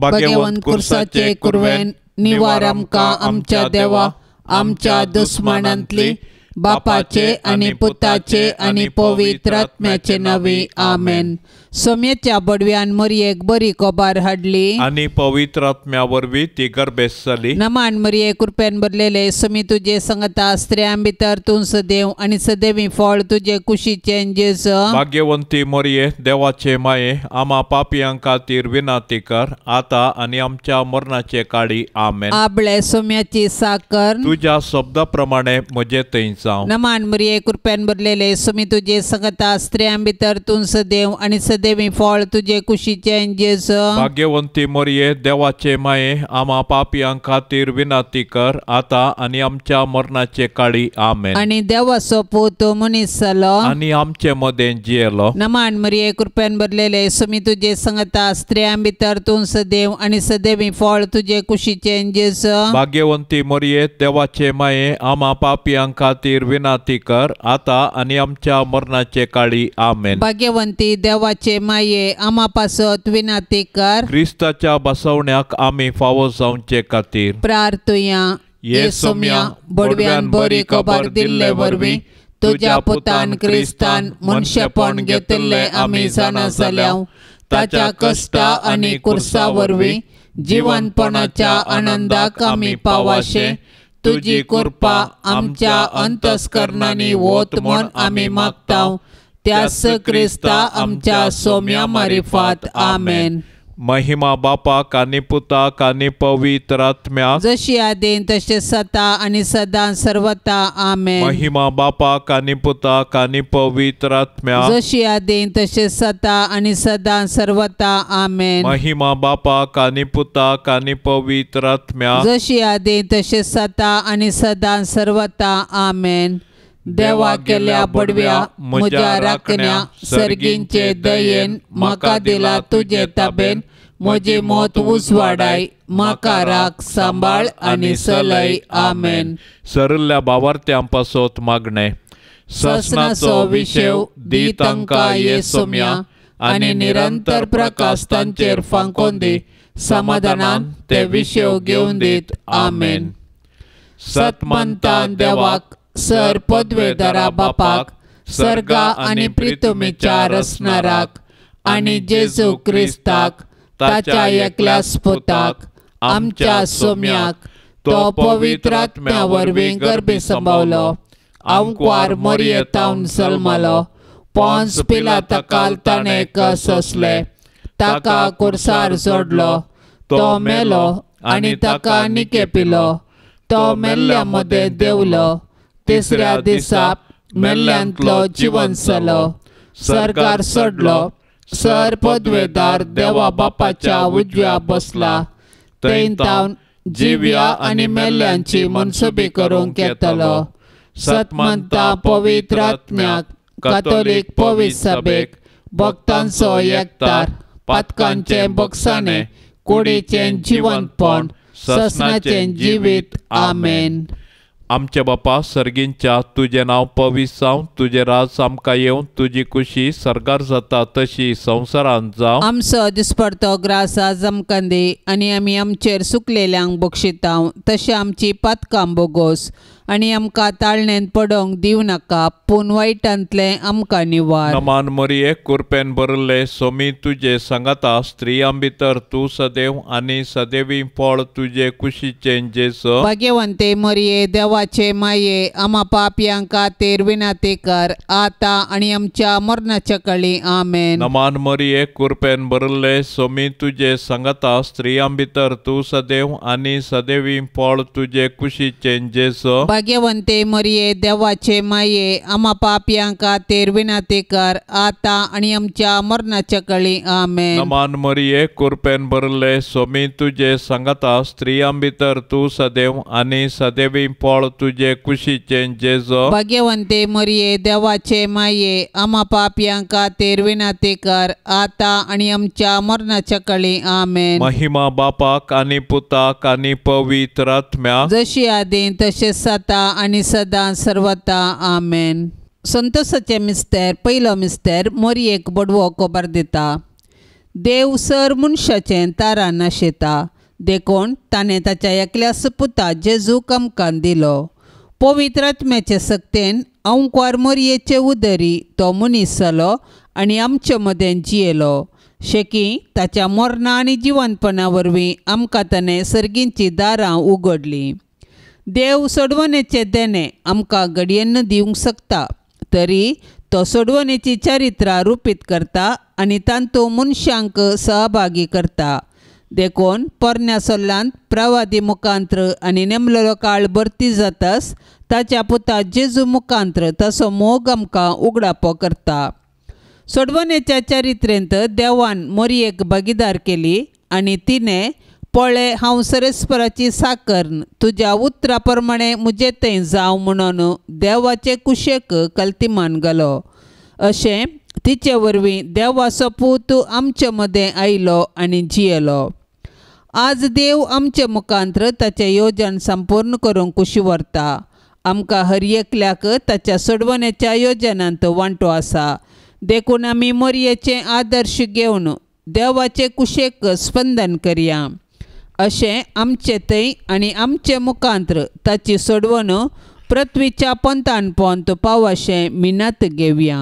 भाग्यवंत कुर्साचे कुरवेन निवार आमकां आमच्या देवा आमच्या दुस्मनांतली बापाचे आणि पुताचे आणि पवित्र आत्म्याचे नावी आमेन। सोम्याच्या बडव्यान मरियेक बरी कोबार हाडली आणि पवित्र आत्म्या वरवीं ती गर्भेस जाली। नमान मरिये कृपेन भरलेले सोमी तुझे संगता स्त्रियां भितर तूं सदैव आणि सदैवी फळ तुझे कुशीचे जेजू। भाग्यवंती मरिये देवाचे माये आम्हा पापियां खातीर विनाती कर आता आणि आमच्या मरणाचे काळी आमेन। आबळे सोम्याची साकर तुझ्या शब्दाप्रमाणे म्हजे थंय जावं। नमान मरिये कृपेन भरलेले सोमी तुझे संगता स्त्रियां भितर तूं सदैव आणि सदैवी फळ तुझे कुशीचे जेजू। भाग्यवंती मरिये देवाचे माये आम्हा पापियां खातीर विनाती कर आता आणि आमच्या मरणाचे काळी आमेन। आणि देवाचो पूत मनीस जालो आणि आमचे मदें जियेलो। नमान मरिये कृपेन भरलेले सोमी तुझे संगता स्त्रियां भितर तूं सदैव आणि सदैवी फळ तुझे कुशीचे जेजू। भाग्यवंती मरिये देवाचे माये आम्हा पापियां खातीर विनाती कर आता आणि आमच्या मरणाचे काळी आमेन। भाग्यवंती देवाचे माये आम्हा पासत विनाती कर ख्रिस्ताच्या बसवण्याक आम्ही फावो जावचे खातीर प्रार्थुया। ये सोम्या बडव्यान बरी खबर दिल्ले वरवीं तुझ्या पुतान क्रिस्तान मनशेपण घेतिल्ले आमी जाणा जाल्याव ताच्या कश्टा आनी कुर्सा वरवीं जिवंतपणाच्या आनंदाक आमी पावाशे तुजी कृपा आमच्या अंतस्करणांनी वोत म्हूण आमी मागताव त्यास क्रिस्ता आमच्या सोम्या मारिफात आमेन। महिमा बापाक आनी पुताक आनी पवित्र आत्म्याक जशी आदीन तशें सता आनी सदां सर्वता आमेन। महिमा बापाक आनी पुताक आनी पवित्र आत्म्याक जशी आदीन तशें सता आनी सदां सर्वता आमेन। महिमा बापाक आनी पुताक आनी पवित्र आत्म्याक जशी आदीन तशें सता आनी सदां सर्वता आमेन। देवा केल्या बडव्या म्हज्या राखण्या सर्गींचे दयेन म्हाका दिला तुजे ताबेन म्हजी मोत उजवाडाय म्हाका राख सांबाळ आनी चलय आमेन। सरल्या भावार्थ्यां पासत मागणे ससनाचो विशेव दी तांकां ये सोम्या आनी निरंतर प्रकाश तांचेर फांकोन दी समाधानान ते विशेव घेवन दीत आमेन। सतमंतान देवाक सर पदवेदारा बापाक सर्गा आनी प्रितुमीच्या रसनाराक आनी जेजू क्रिस्ताक ताच्या एकल्या स्पुताक आमच्या सोम्याक तो पवित्र आत्म्या वरवीं गर्भी संभावलो आमकार मरियेतावन जल्मलो पोंस पिलाताकाल ताणें कस असले ताका कुर्सार जोडलो तो मेलो आनी ताका निकेपिलो तो मेल्ल्या मदें देवलो तिसऱ्या दिसा मेल्ल्यांतलो जिवंत जालो सर्गार चडलो सर पदवेदार देवा बापाच्या उजव्या बसला थंय तावन जिव्या आनी मेल्ल्यांची मनसुबी करूंक येतलो। सतमंता पवित्र आत्म्याक कातोलीक पवित्र सभेक भक्तांचो एकतार पातकांचे बगसाणे कुडीचें जिवंतपण ससनाचें जिवीत आमेन। आमचे बापा सर्गींच्या तुझे नाव पवित्र जावं तुझे राज आमकां येवं तुजी खुशी सर्गार जाता तशी संवसारांत जावं। आमचो दिसपडतो ग्रास आज आमकां दी आनी आमी आमचेर सुकलेल्यांक बक्षितांव तशें आमची पातकां बोगोस आनी आमकां ताळणेन पडोवंक दिवं नाका पूण वायटांतले आमकां निवार। नमान मरिये कृपेन भरले सोमी तुजे सांगाता स्त्रियां भितर तूं सदैव आनी सदैवी फळ तुजे कुशीचे जेजू। भाग्यवंते मरिये देवाचे माये आम्हा पापयां खातीर विनाती कर आता आनी आमच्या मरणाच्या काळी आमेन। नमान मरिये कृपेन भरले सोमी तुजे सांगाता स्त्रियां भितर तूं सदैव आनी सदैवी फळ तुजे कुशीचे जेजू। भाग्यवंते मरिये देवाचे माये आम्हा पापयां खातीर विनाती कर आता आनी आमच्या मरणाच्या काळी आमेन। नमान मरिये कृपेन भरले सोमी तुजे सांगाता स्त्रियां भितर तूं सदैव आनी सदैवी फळ तुजे कुशीचे जेजू। भाग्यवंते मरिये देवाचे माये आम्हा पापयां खातीर विनाती कर आता आनी आमच्या मरणाच्या काळी आमेन। महिमा बापाक आनी पुताक आनी पवित्र आत्म्याक जशी आदीन तशें सता आनी सदां सर्वता आमेन। संतोषाचे मिस्तेर पयलो मिस्तेर मरियेक बडवो कोबार दिता। देव सर मनशाचें तारा नाशेता देखून ताणें ताच्या एकल्याच पुता जेजूक आमकां दिलो. पवित्र आत्म्याचे सक्तेन अंकवार मरयेचे उदरी तो मनीस जालो आनी आमचे मदें जियेलो. शेकी ताच्या मरणा आनी जिवंतपणा वरवीं आमकां ताणें सर्गींची दारां उगडलीं. देव सोडवणेचें देणें आमकां घडयेन दिवंक शकता, तरी तो सोडवणेची चारित्रां रुपीत करता आनी तांतूं मनशांक सहभागी करता. देखून पोरण्या सल्लांत प्रवादी मुखांत्र आनी नेमलेलो काळ भरती जाताच ताच्या पुता जेजू मुखांत्र ताचो मोग आमकां उगडापो करता. सोडवणेच्या चारित्रेंत देवान मरयेक भागीदार केली आनी तिणें पळय हांव सरस्पराची साकर्न तुज्या उतरा प्रमाणें म्हजे थंय जावं म्हणून देवाचे कुशेक कल्तिमान घालो. अशें तिचे वरवीं देवाचो पूत आमचे मदें आयलो आनी जियेलो. आज देव आमचे मुखांत्र ताचें येवजण संपूर्ण करूंक कुशी व्हरता. आमकां हर एकल्याक ताच्या सोडवणेच्या येवजणांत वांटो आसा. देखून आमी मरयेचें आदर्श घेवन देवाचे कुशेक स्पंदन करया. अशें आमचे थंय आनी आमचे मुखांत्र ताची सोडवण पृथ्वीच्या पंतान पंत पावशें मिनत घेवया.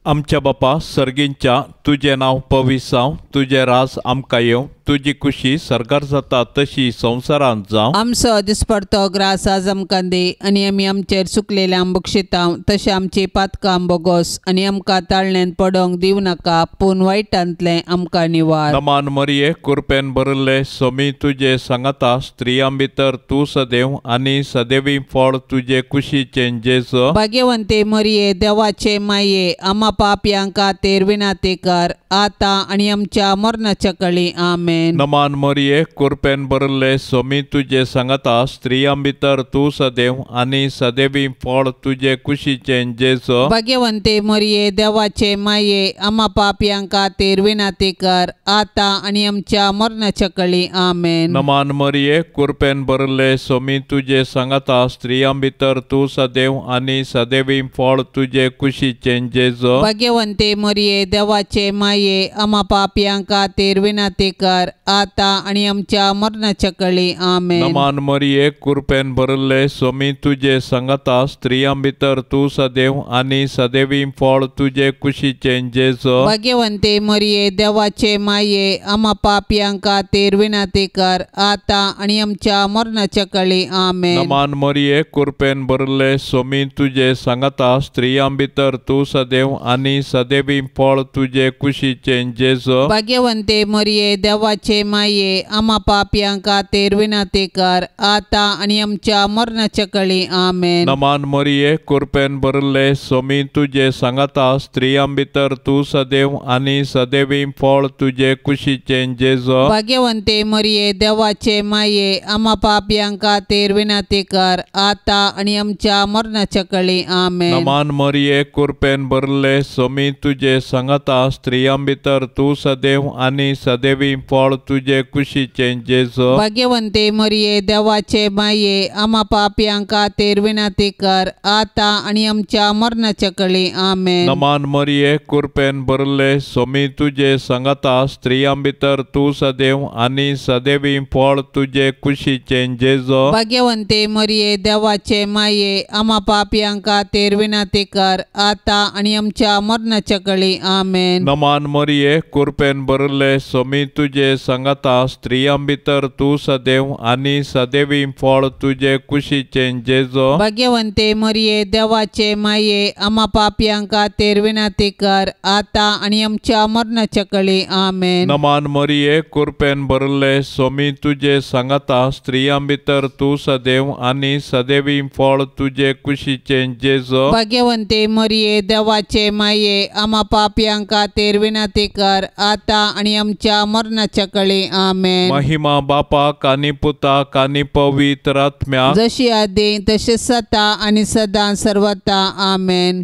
आमच्या बापा सर्गींच्या तुजें नांव पवित्र जावं, तुजें राज आमकां येवं, तुजी खुशी सरकार जाता तशी संवसारांत जावं. आमचो दिसपडतो ग्रास आज आमकां दी आनी आमी आमचेर चुकलेल्यांक बक्षिता तशें आमची पातकां बोगोस आनी आमकां ताळणेंत पडोवंक दिवं नाका, पूण वायटांतलें आमकां निवार. नमान मरये कृपेन भरले सोमी तुजे सांगाता स्त्रियां भितर तूं सदैव आनी सदैवी फळ तुजे कुशीचें जेजू. भाग्यवंते मरये देवाचे माये आमा पापयांक खातीर विनाती कर आतां आनी आमच्या मरणाच्या कळी आमेन. नमान मरये कृपेन भरले सोमी तुजे सांगाता स्त्रियां भितर तूं सदैव आनी सदैवी फळ तुजे कुशीचें जेजू. भाग्यवंते मरये देवाचे माये आमा पापयांक खातीर विनाती कर आतां आनी आमच्या मरणाच्या कळी आमेन. नमान मरये कृपेन भरले सोमी तुजे सांगाता स्त्रियां भितर तूं सदैव आनी सदैवी फळ तुजे कुशीचें जेजू. भाग्यवंते मरये देवाचे माये आमा पापयांक खातीर विनाती कर आतां आनी आमच्या मरणाच्या कळी आमेन. नमान मरये कृपेन भरले सोमी तुजे सांगाता स्त्रियां भितर तूं सदैव आनी सदैवी फळ तुजे कुशीचें जेजू. भाग्यवंते मरये देवाचे माये आमा पापयांक खातीर विनाती कर आतां आनी आमच्या मरणाच्या कळी आमेन. नमान मरये कृपेन भरले सोमी तुजे सांगाता स्त्रियां भितर तूं सदैव आनी सदैवी फळ तुजे कुशीचें जेजू. भाग्यवंते मरये देवाचे माये आमा पापयांक खातीर विनाती कर आतां आनी आमच्या मरणाच्या कळी आमेन. नमान मरये कृपेन भरले सोमी तुजे सांगाता स्त्रियां भितर तूं सदैव आनी सदैवी फळ तुजे कुशीचें जेजू. भाग्यवंते मरये देवाचे माये आमा पापयांक खातीर विनाती कर आतां आनी आमच्या मरणाच्या कळी आमेन. नमान मरये कृपेन भरले सोमी तुजे सांगाता स्त्रियां भितर तूं सदैव आनी सदैवी फळ तुजे कुशीचें जेजू. भाग्यवंते मरये देवाचे माये आमा पापयांक खातीर विनाती कर आतां आनी आमच्या मरणाच्या कळी आमेन. नमान मरये कृपेन भरले सोमी तुजे सांगाता स्त्रियां भितर तूं सदैव आनी सदैवी फळ तुजे कुशीचें जेजू. भाग्यवंते मरये देवाचे माये आमा पापयांक खातीर विनाती कर आतां आनी आमच्या मरणाच्या कळी आमेन. नमान मरये कृपेन भरले सोमी तुजे सांगाता स्त्रियां भितर तूं सदैव आनी सदैवी फळ तुजे कुशीचें जेजू. भाग्यवंते मरये देवाचे माये आमा पापयांक खातीर विनाती कर आतां आनी आमच्या मरणाच्या कळी आमेन. नमान मरये कृपेन भरले सोमी तुजे सांगाता स्त्रियां भितर तूं सदैव आनी सदैवी फळ तुजे कुशीचें जेजू. भाग्यवंते मरये देवाचे माये आमा पापयांक खातीर विनाती कर आतां आनी आमच्या मरणाच्या कळी आमेन. महिमा बापाक आनी पुताक आनी पवित्र आत्म्याक जशी आदी तशेंच जाता आनी सदां सर्वता आमेन.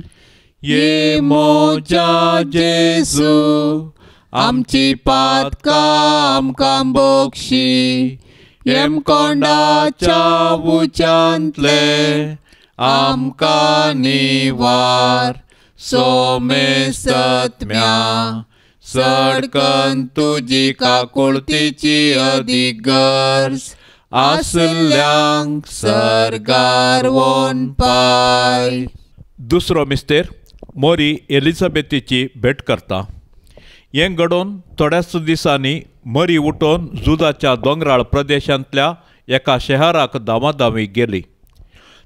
ये मोजा जेजू आमची पातकां आमकां बोगशी येमकोंडाच्या उच्यांतले आमकां निवार सोमेस्त आत्म्या चडकन तुजी काकुळतीची अदीक गरज आसल्यांक सरकार वोन पाय. दुसरो मिस्तेर मोरी एलिझाबेथीची भेट करता. हें घडोवन थोड्याच दिसांनी मरी उठोवन जुदाच्या दोंगराळ प्रदेशांतल्या एका शहराक धांवाधांवी गेली.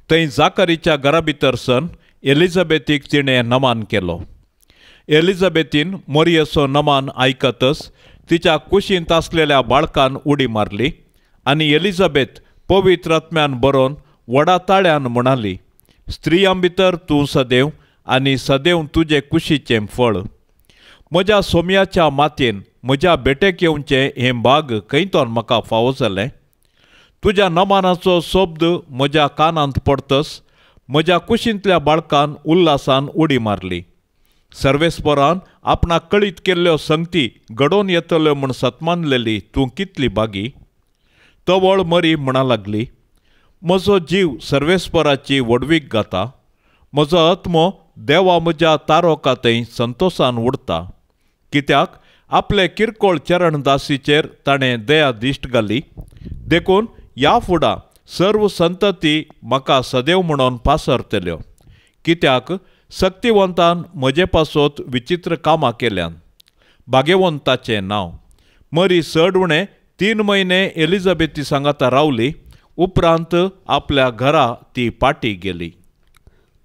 थंय जाकरीच्या घरा भितर सन एलिझाबेथीक तिणें नमान केलो. एलिझाबेथीन मोरयेचो नमान आयकतच तिच्या कुशींत आसलेल्या बाळकान उडी मारली आनी एलिझाबेथ पवित्र आत्म्यान बरोवन व्हडा ताळ्यान म्हणाली, स्त्रियां भितर तूं सदैव आनी सदैव तुजे कुशीचें फळ. म्हज्या सोम्याच्या मातयेन म्हज्या बेटेक येवचें हें भाग खंयतोन म्हाका फावो जालें. तुज्या नमानाचो शब्द म्हज्या कानांत पडतस म्हज्या कुशींतल्या बाळकान उल्हासान उडी मारली. सर्वेस्परान आपणाक कळीत केल्ल्यो संगती घडोवन येतल्यो म्हूण सतमानलेली तूं कितली बागी. तवळ मरी म्हणा लागली, म्हजो जीव सर्वेस्पराची वडवीक घाता. म्हजो आत्मो देवा म्हज्या तारोकातय संतोशान उडता. कित्याक आपले किरकोळ चरण दासीचेर ताणें दया दिश्ट घाली. देखून ह्या फुडां सर्व संतती म्हाका सदैव म्हणून पासरतल्यो. कित्याक सक्तिवंतान म्हजे पासत विचित्र कामां केल्यान. भाग्यवंताचें नांव. मरी चड उणें 3 म्हयने एलिझाबेथी सांगाता रावली. उपरांत आपल्या घरा ती पाटी गेली.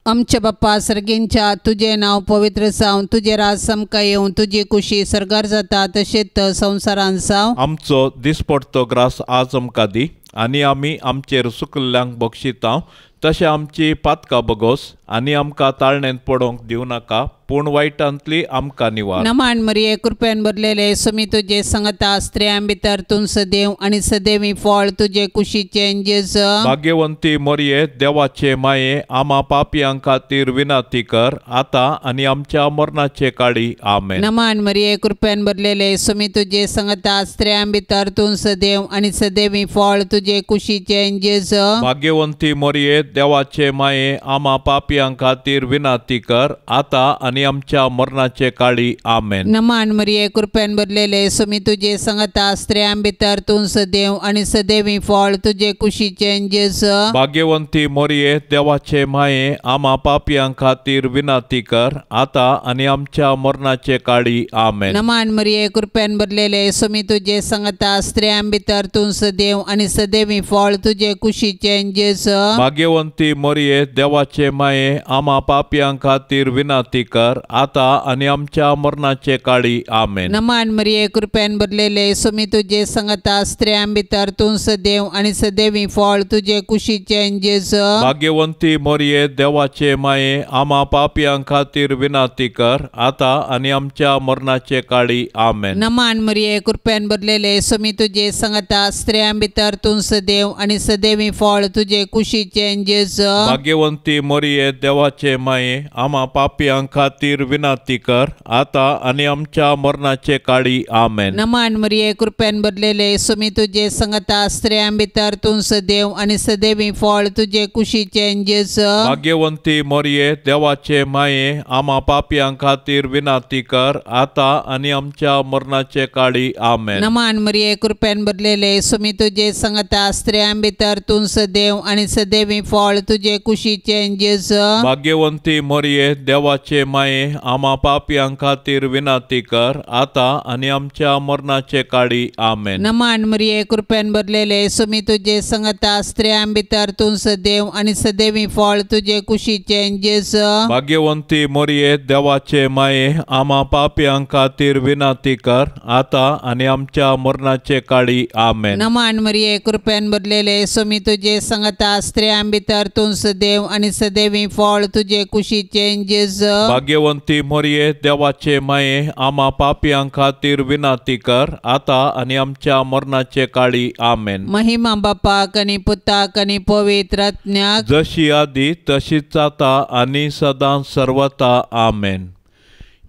आमच्या बाप्पा सर्गींच्या तुझे नाव पवित्र जावन तुझे राज समका येवन तुझी कुशी सरकार जाता तशेंच संवसारान जावं. आमचो दिसपडतो ग्रास आज आमकां दी आनी आमी आमचेर सुकल्ल्यांक बक्षिता तशें आमची पातकां बगोस आनी आमकां ताळणेंत पडोवंक दिवं नाका पूण वायटांतली आमकां निवार. नमान मरिये कृपेन भरलेले सुमी तुजे सांगता स्त्रियां भितर तूं सदैव आनी सदैवी फळ तुजे कुशीचें जेज. भाग्यवंती मोरये देवाचे माये आमा पापयां खातीर विनाती कर आतां आनी आमच्या मरणाचे काळी आमेन. नमान मरिये कृपेन भरलेले सुमी तुजे सांगता स्त्रियां भितर तूं सदैव आनी सदैवी फळ तुजे कुशीचें जेज. भाग्यवंती मोरये देवाचे माये आमा पापयां खातीर विनाती कर आतां आनी आमच्या मरणाचे काळी आमेन. नमान मरिये कृपेन भरलेले सुमी तुजे सांगता स्त्रियां भितर तूं सदैव आनी सदैवी फळ तुजे कुशीचें जेज. भाग्यवंती मोरये देवाचे माये आमा पापयां खातीर विनाती कर आतां आनी आमच्या मरणाचे काळी आमेन. नमान मरिये कृपेन भरलेले सुमी तुजे सांगता स्त्रियां भितर तूं सदैव आनी सदैवी फळ तुजे कुशीचें जेज. भाग्यवंती मोरये देवाचे माये आमा पापयां खातीर विनाती कर आतां आनी आमच्या मरणाचे काळी आमेन. नमान मरिये कृपेन भरलेले सुमी तुजे सांगता स्त्रियां भितर तूं सदैव आनी सदैवी फळ तुजे कुशीचें जेज. भाग्यवंती मोरये देवाचे माये आमा पापयां खातीर विनाती कर आतां आनी आमच्या मरणाचे काळी आमेन. नमान मरिये कृपेन भरलेले सुमी तुजे सांगता स्त्रियां भितर तूं सदैव आनी सदैवी फळ तुजे कुशीचें जेज. भाग्यवंती मोरये देवाचे माये आमा पापयां खातीर विनाती कर आतां आनी आमच्या मरणाचे काळी आमेन. नमान मरिये कृपेन भरलेले सुमी तुजे सांगता स्त्रियां भितर तूं सदैव आनी सदैवी फळ तुजे कुशीचें जेज. भाग्यवंती मोरये देवाचे माये आमा पापयां खातीर विनाती कर आतां आनी आमच्या मरणाचे काळी आमेन. नमान मरिये कृपेन भरलेले सुमी तुजे सांगता स्त्रियां भितर तूं सदैव आनी सदैवी फळ तुजे कुशीचें जेज. भाग्यवंती मोरये देवाचे माये आमा पापयां खातीर विनाती कर आतां आनी आमच्या मरणाचे काळी आमेन. नमान मरिये कृपेन भरलेले सुमी तुजे सांगता स्त्रियां भितर तूं सदैव आनी सदैवी फळ तुजे कुशीचें जेज. भाग्यवंती मोरये देवाचे माये आमा पापयां खातीर विनाती कर आतां आनी आमच्या मरणाचे काळी आमेन. नमान मरिये कृपेन भरलेले सुमी तुजे सांगता स्त्रियां भितर तूं सदैव आनी सदैवी फळ तुजे कुशीचें जेज. भाग्यवंती मोरये देवाचे माये आमा पापयां खातीर विनाती कर आतां आनी आमच्या मरणाचे काळी आमेन. महिमा बापाक आनी पुताक आनी पवित्र आत्म्याक जशी आदी तशीच आता आनी सदां सर्वता आमेन.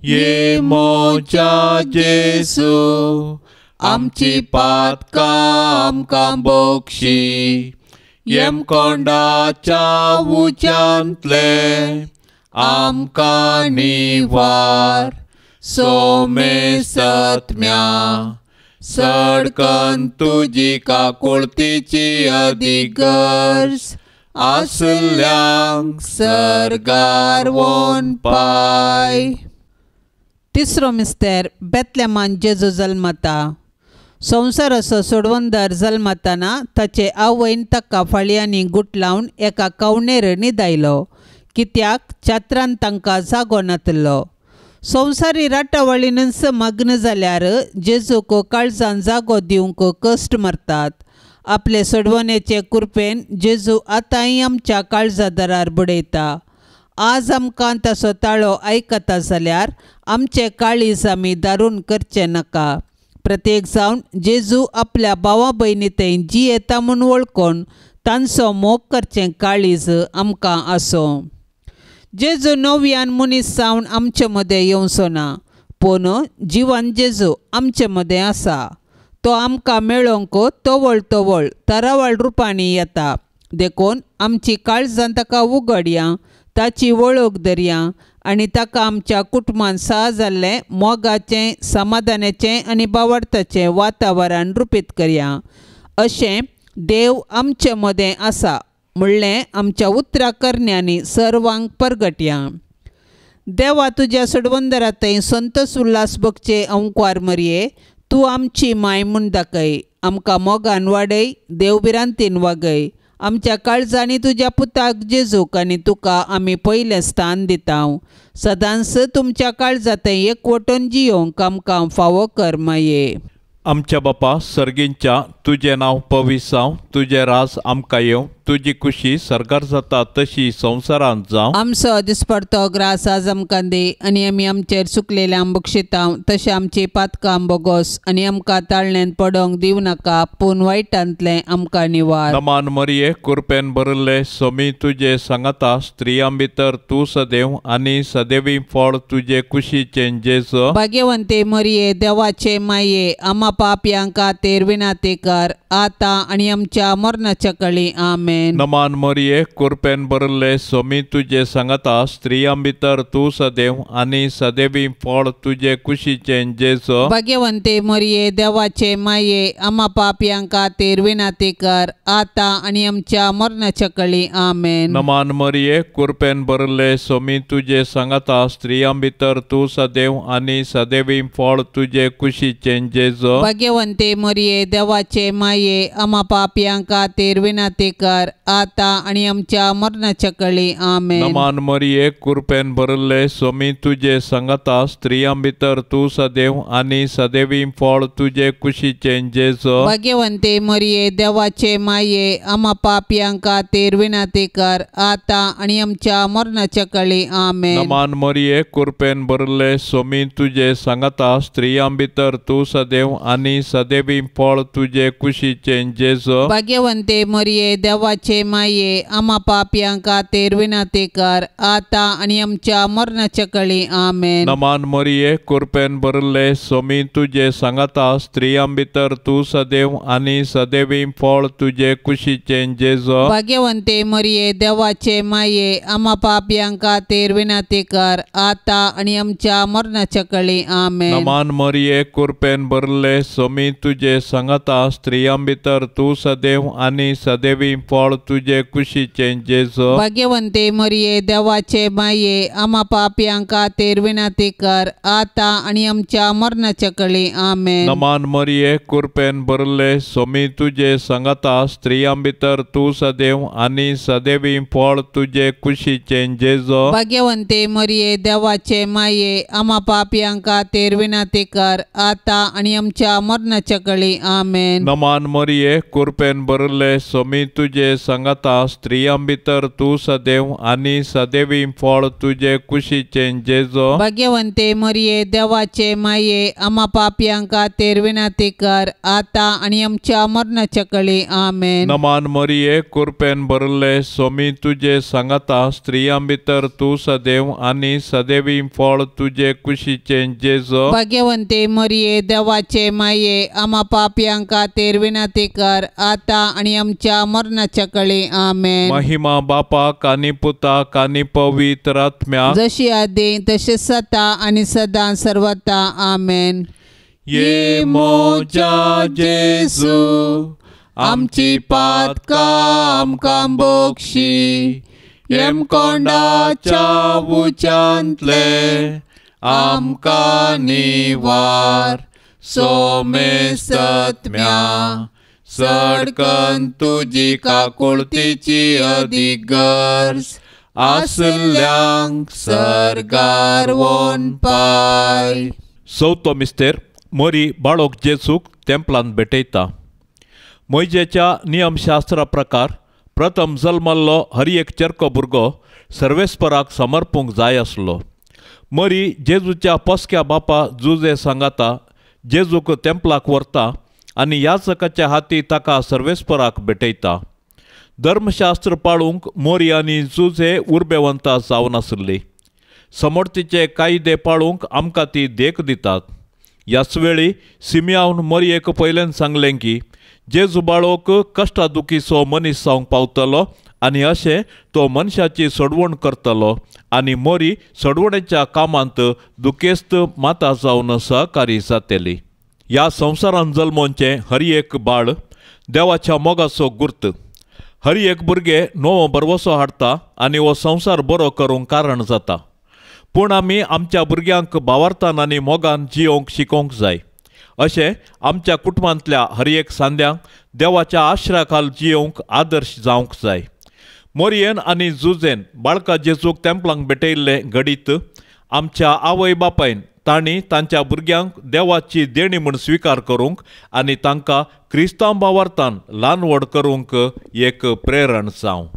ये मोच्या जेसू आमची पातकां आमकां बक्षी येम कोंडाच्या उच्यांतले आमकां निवार सोमे सत्म्या सडकन तुजी काकुळतीची अधिक गरज आसल्यांक सरगार वोन पाय. तिसरो मिस्तेर बेतलेमान जेजू जल्मता. संवसाराचो सोडवंदर जल्मतना ताचे आवयन ताका फाळयांनी गुट लावन एका कवणेर न्हिदायलो, कित्याक चात्रान तांकां जागो नातलो. संवसारी राटावळीनच मग्न जाल्यार जेजूक काळजान जागो दिवंक कश्ट मारतात. आपले सोडवणेचे कृपेन जेजू आतांय आमच्या काळजादारार बडयता. आज आमकां ताचो ताळो आयकता जाल्यार आमचे काळीज आमी दारून करचें नाका. प्रत्येक जावन जेजू आपल्या भावा भयणी थंय जी येता म्हूण वळखून तांचो मोग करचें काळीज आमकां आसूं. जेजू नव्यान मनीस जावन आमचे मदें येवचो ना, पूण जिवन जेजू आमचे मदें आसा. तो आमकां मेळोवंक तवळ तवळ तरावळ रुपांनी येता. देखून आमची काळजां ताका उगडया, ताची वळख धरया आनी ताका आमच्या कुटुंबान सहा जाल्लें मोगाचें, समाधानाचें आनी बावडताचें वातावरण रुपीत करया. अशें देव आमचे मदें आसा म्हणलें आमच्या उतरां करण्यांनी सर्वांक परगटया. देवा तुज्या सोडवंदरांतय संतोष उल्हास भोगचे अंकुर मरये, तूं आमची माय म्हूण दाखय. आमकां मोगान वाडय, देवबिरांतीन वागय. आमच्या काळजांनी तुज्या पुताक जेजूक आनी तुका आमी पयलें स्थान दिता. सदांच तुमच्या काळजांतय एकवटून जियोंक आमकां फावो कर माये. आमच्या बापा सर्गींच्या तुजें नांव पवित्र जावं, तुजें राज आमकां येवं, तुजी खुशी सरकार जाता तशी संवसारांत जावं. आमचो दिसपडतो ग्रास आज आमकां दी आनी आमी आमचेर चुकलेल्यांक बक्षिता तशें आमची पातकां बोगोस आनी आमकां ताळण्यांत पडोवंक दिवं नाका, पूण वायटांतलें आमकां निवार. नमान मरिये कृपेन भरिल्ले सोमी तुजे सांगाता स्त्रियां भितर तूं सदैव आनी सदैवी फळ तुजे कुशीचें जेजू. भाग्यवंते मरिये देवाचे माये, आमा पापयांक खातीर विनाती कर, आतां आनी आमच्या मरणाच्या कळी आमेन. नमान मरिये कृपेन भरिल्ले सोमी तुजे सांगाता स्त्रियां भितर तूं सदैव आनी सदैवी फळ तुजे कुशीचें जेजू. भाग्यवंते मरिये देवाचे माये, आमा पापयांक खातीर विनाती कर, आतां आनी आमच्या मरणाच्या कळी आमेन. नमान मरिये कृपेन भरिल्ले सोमी तुजे सांगाता स्त्रियां भितर तूं सदैव आनी सदैवी फळ तुजे कुशीचें जेजू. भाग्यवंते मरिये देवाचे माये, आमा पापयांक खातीर विनाती कर, आतां आनी आमच्या मरणाच्या कळी आमेन. नमान मरिये कृपेन भरिल्ले सोमी तुजे सांगाता स्त्रियां भितर तूं सदैव आनी सदैवी फळ तुजे कुशीचें जेजू. भाग्यवंते मरिये देवाचे माये, आमा पापयांक खातीर विनाती कर, आतां आनी आमच्या मरणाच्या कळी आमेन. नमान मरिये कृपेन भरिल्ले सोमी तुजे सांगाता स्त्रियां भितर तूं सदैव आनी सदैवी फळ तुजे कुशीचें जेजू. भाग्यवंते मरिये देवाचे माये, आमा पापयांक खातीर विनाती कर, आतां आनी आमच्या मरणाच्या कळी आमेन. नमान मरिये कृपेन भरिल्ले सोमी तुजे सांगाता स्त्रियां भितर तूं सदैव आनी सदैवी फळ तुजे कुशीचें जेजू. भाग्यवंते मरिये देवाचे माये, आमा पापयांक खातीर विनाती कर, आतां आनी आमच्या मरणाच्या कळी आमेन. नमान मरिये कृपेन भरिल्ले सोमी तुजे सांगाता स्त्रियां भितर तूं सदैव आनी सदैवी फळ तुजे कुशीचें जेजू. भाग्यवंते मरिये देवाचे माये, आमा पापयांक खातीर विनाती कर, आतां आनी आमच्या मरणाच्या कळी आमेन. नमान मरिये कृपेन भरिल्ले सोमी तुजे सांगाता स्त्रियां भितर तूं सदैव आनी सदैवी फळ तुजे कुशीचें जेजू. भाग्यवंते मरिये देवाचे माये, आमा पापयांक खातीर विनाती कर, आतां आनी आमच्या मरणाच्या कळी आमेन. नमान मरिये कृपेन भरिल्ले सोमी तुजे सांगाता स्त्रियां भितर तूं सदैव आनी सदैवी फळ तुजे कुशीचें जेजू. भाग्यवंते मरिये देवाचे माये, आमा पापयांक खातीर विनाती कर, आतां आनी आमच्या मरणाच्या कळी आमेन. नमान मरिये कृपेन भरिल्ले सोमी तुजे सांगाता स्त्रियां भितर तूं सदैव आनी सदैवी फळ तुजे कुशीचें जेजू. भाग्यवंते मरिये देवाचे माये, आमा पापयांक खातीर विनाती कर, आतां आनी आमच्या मरणाच्या मरणाच्या काळी आमेन. महिमा बापाक आनी पुताक आनी पवित्र आत्म्याक जशी आदी तसेच आता आणि सदां सर्वता आमेन. ये मोजा जेजू आमची पातकां आमकां बोगशी, येम कोंडाच्या उच्यांतले आमकां निवार. सोमेस्तत्म्या सडकन तुजी काकुळतीची अदीक गरज, आसल्यांक सर्गार वोन पाय. चवथो मिस्तेर मोरी बाळोक जेजूक तेंपलांत भेटयता. मोइजेच्या नियमशास्त्रा प्रकार प्रथम जल्मल्लो हर एक चरको भुरगो सर्वेस्पराक समर्पूंक जाय आसलो. मोरी जेजूच्या पोसक्या बापा जुजे सांगाता जेजूक तेंपलाक व्हरता आनी याचकाच्या हाती ताका सर्वेस्पराक भेटयता. धर्मशास्त्र पाळूंक मोरी आनी जुजे उर्बेवंतां जावन आसली. समर्थीचे कायदे पाळूंक आमकां ती देख दितात. ह्याच वेळी सिमियावन मोरयेक पयलें सांगलें की जेजू बाळोक कश्टादुखीचो मनीस जावंक पावतलो आनी अशें तो मनशाची सोडवण करतलो आनी मोरी सोडवणेच्या कामांत दुखेस्त माता जावन सहकारी जातली. ह्या संवसारांत जल्मोवचें हर एक बाळ देवाच्या मोगाचो गुर्त. हर एक भुरगें नवो बरवसो हाडटा आनी हो संवसार बरो करूंक कारण जाता. पूण आमी आमच्या भुरग्यांक भावार्थान आनी मोगान जियोंक शिकोवंक जाय. अशें आमच्या कुटुंबांतल्या हर एक सांद्यांक देवाच्या आश्र्या खाल जियोंक आदर्श जावंक जाय. मोरयेन आनी जुजेन बाळका जेजूक तेंपलांक भेटयल्ले घडीत आमच्या आवय बापायन तांणी तांच्या भुरग्यांक देवाची देणी म्हूण स्विकार करूंक आनी तांकां क्रिस्तांव भावार्थान ल्हान व्हड करूंक एक प्रेरण जावं.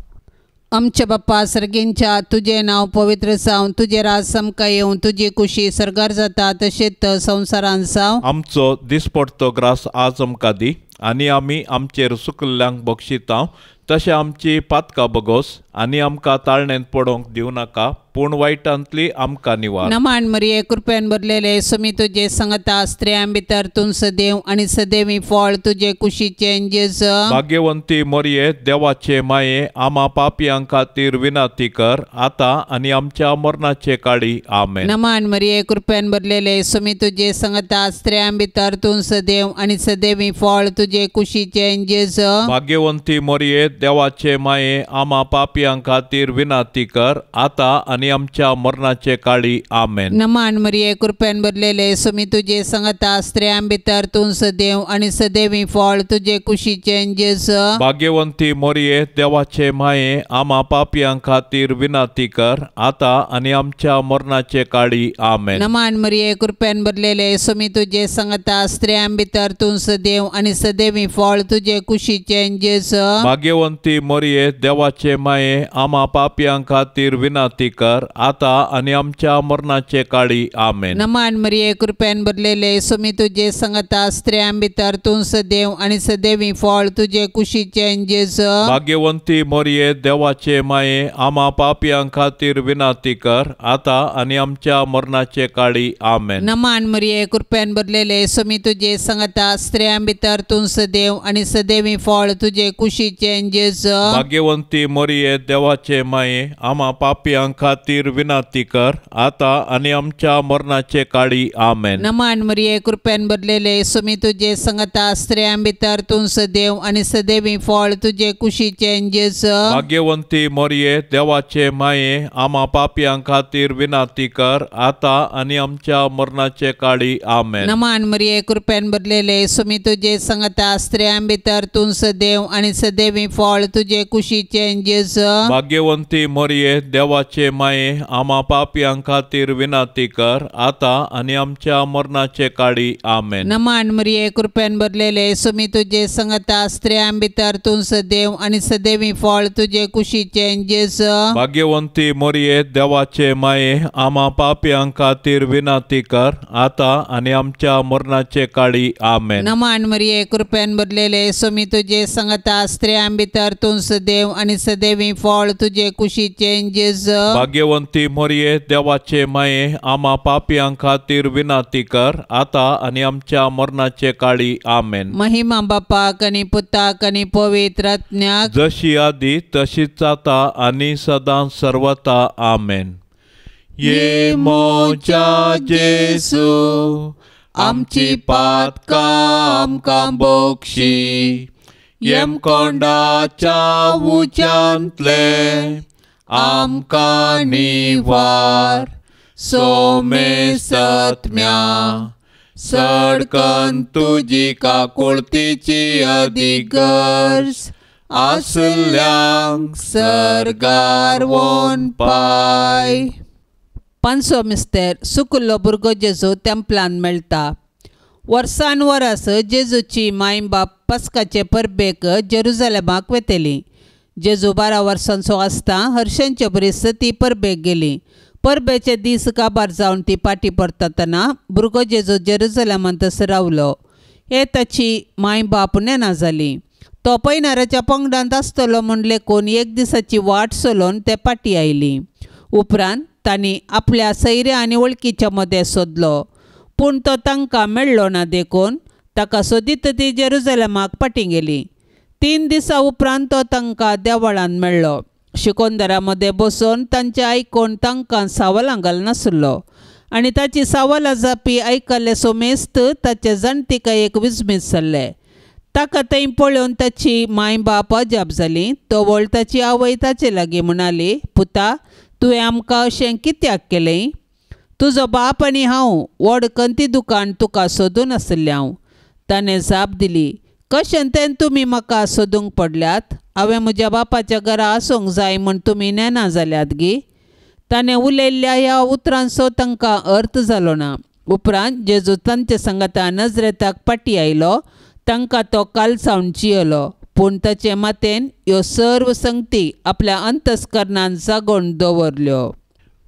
आमच्या बाप्पा सर्गींच्या तुझे नाव पवित्र जावं, तुझे राज समका येवं, तुझी कुशी सरकार जाता तशेंच संवसारांत जावं. आमचो दिसपडतो ग्रास आज आमकां दी आनी आमी आमचेर सुकल्ल्यांक बक्षिता तशें आमची पातकां बगोस आनी आमकां ताळणेंत पडोवंक दिवं नाका, पूण वायटांतली आमकां निवार. नमान मरिये कृपेन भरलेले सुमी तुझे सांगता स्त्रियां भितर तूं सदैव आनी सदैवी फळ तुझे कुशीचे जेज. भाग्यवंती मोरये देवाचे माये आमा पापयां खातीर विनाती कर आता आनी आमच्या मरणाचे काळी आमेन. नमान मरिये कृपेन भरलेले सुमी तुझे सांगता स्त्रियां भितर तूं सदैव आनी सदैवी फळ तुझे कुशीचे जेज. भाग्यवंती मोरये देवाचे माये आमा पापयां खातीर विनाती कर आता आनी आमच्या मरणाचे काळी आमेन. नमान मरिये कृपेन भरलेले सुमी तुझे सांगता स्त्रियां भितर तूं सदैव आनी सदैवी फळ तुझे कुशीचे जेज. भाग्यवंती मोरये देवाचे माये आमा पापयां खातीर विनाती कर आता आनी आमच्या मरणाचे काळी आमेन. नमान मरिये कृपेन भरलेले सुमी तुझे सांगता स्त्रियां भितर तूं सदैव आनी सदैवी फळ तुझे कुशीचे जेज. भाग्यवंती मोरये देवाचे माये आमा पापयां खातीर विनाती कर आता आनी आमच्या मरणाचे काळी आमेन. नमान मरिये कृपेन भरलेले सुमी तुझे सांगता स्त्रियां भितर तूं सदैव आनी सदैवी फळ तुझे कुशीचे जेज. भाग्यवंती मोरये देवाचे माये आमा पापयां खातीर विनाती कर आता आनी आमच्या मरणाचे काळी आमेन. नमान मरिये कृपेन भरलेले सुमी तुझे सांगता स्त्रियां भितर तूं सदैव आनी सदैवी फळ तुझे कुशीचे जेज. भाग्यवंती मोरये देवाचे माये आमा पापयां खातीर विनाती कर आता आनी आमच्या मरणाचे काळी आमेन. नमान मरिये कृपेन भरलेले सुमी तुझे सांगता स्त्रियां भितर तूं सदैव आनी सदैवी फळ तुझे कुशीचे जेज. भाग्यवंती मोरये देवाचे माये आमा पापयां खातीर विनाती कर आता आनी आमच्या मरणाचे काळी आमेन. नमान मरिये कृपेन भरलेले सुमी तुझे सांगता स्त्रियां भितर तूं सदैव आनी सदैवी फळ तुझे कुशीचे जेज. भाग्यवंती मोरये देवाचे माये आमा पापयां खातीर विनाती कर आता आनी आमच्या मरणाचे काळी आमेन. नमान मरिये कृपेन भरलेले सुमी तुझे सांगता स्त्रियां भितर तूं सदैव आनी सदैवी फळ तुझे कुशीचे जेज. भाग्यवंती मोरये देवाचे माये आमा पापयां खातीर विनाती कर आता आनी आमच्या मरणाचे काळी आमेन. नमान मरिये कृपेन कृपेन भरलेले सोमी तुझे संगता स्त्रियां भितर तूं सदैव आणि सदैवी फळ तुझे कुशीचे जेजू. भाग्यवंती मोरये देवाचे माये आम्हा पापियां खातीर विनाती कर आता आणि आमच्या मरणाचे काळी. आमेन. महिमा बापाक आणि पुताक आणि पवित्र आत्म्याक जशी आधी तशीच आता आणि सदां सर्वता. आमेन. ये मोच्या जेसू आमची पातका आमकां बोक्षी येम कोंडाच्या उच्यांतले आमकां निवार. सोमे सत्म्या सडकन तुजी काकुळतीची अधिगर्ज आसल्यांक सरगार वोन पाय. पांचवो मिस्तेर सुकुल्लो भुरगो जेजू तेंपलान मेळटा. वर्सान वरस जेजूची माय बाप पस्काचे परबेक जेरुझलेमाक वेतेली. जेजू 12 वर्सांचो आसता हर्षांचे बरीस ती परबेक गेली. परबेचे दीस काबार जावन ती पाटी परतना भुरगो जेजू जेरुझलेमांतच रावलो. हे ताची माय बाप नेना जाली. तो पैनाराच्या पंगडांत आसतलो म्हूण लेकून एक दिसाची वाट चलोवन ते पाटी आयली. उपरांत तांणी आपल्या सैऱ्या आनी वळखीच्या मदें सोदलो पूण तो तांकां मेळ्ळो ना देखून ताका सोदीत ती जेरुझलेमाक पाटी गेली. 3 दिसां उपरांत तो तांकां देवळांत मेळ्ळो. शिकोंदरा मदें बसून तांचें आयकून तांकां सावलां घालनासलो आनी ताची सावलां जापी आयकल्ले सोमेस्त ताचे जाणटेकायेक विस्मीत जाल्ले. ताका थंय पळोवन ताची माय बाप अजाप जाली. तो व्हळ ताची आवय ताचे लागीं म्हणाली, पुता तुवें आमकां अशें कित्याक केलें? तुजो बाप आनी हांव व्हड कंती दुकान तुका सोदून आसले हांव. ताणें जाप दिली, कशें तें तुमी म्हाका सोदूंक पडल्यात? हांवें म्हज्या बापाच्या घरा आसूंक जाय म्हूण तुमी नेना जाल्यात गी. ताणें उलयल्ल्या ह्या उतरांचो तांकां अर्थ जालो ना. उपरांत जेजू तांचे सांगाता नजरेताक पाटी आयलो. तांकां तो कालसावन जियेलो पूण ताचे मातेन ह्यो सर्व संगती आपल्या अंतस्करणांत जागोवन दवरल्यो.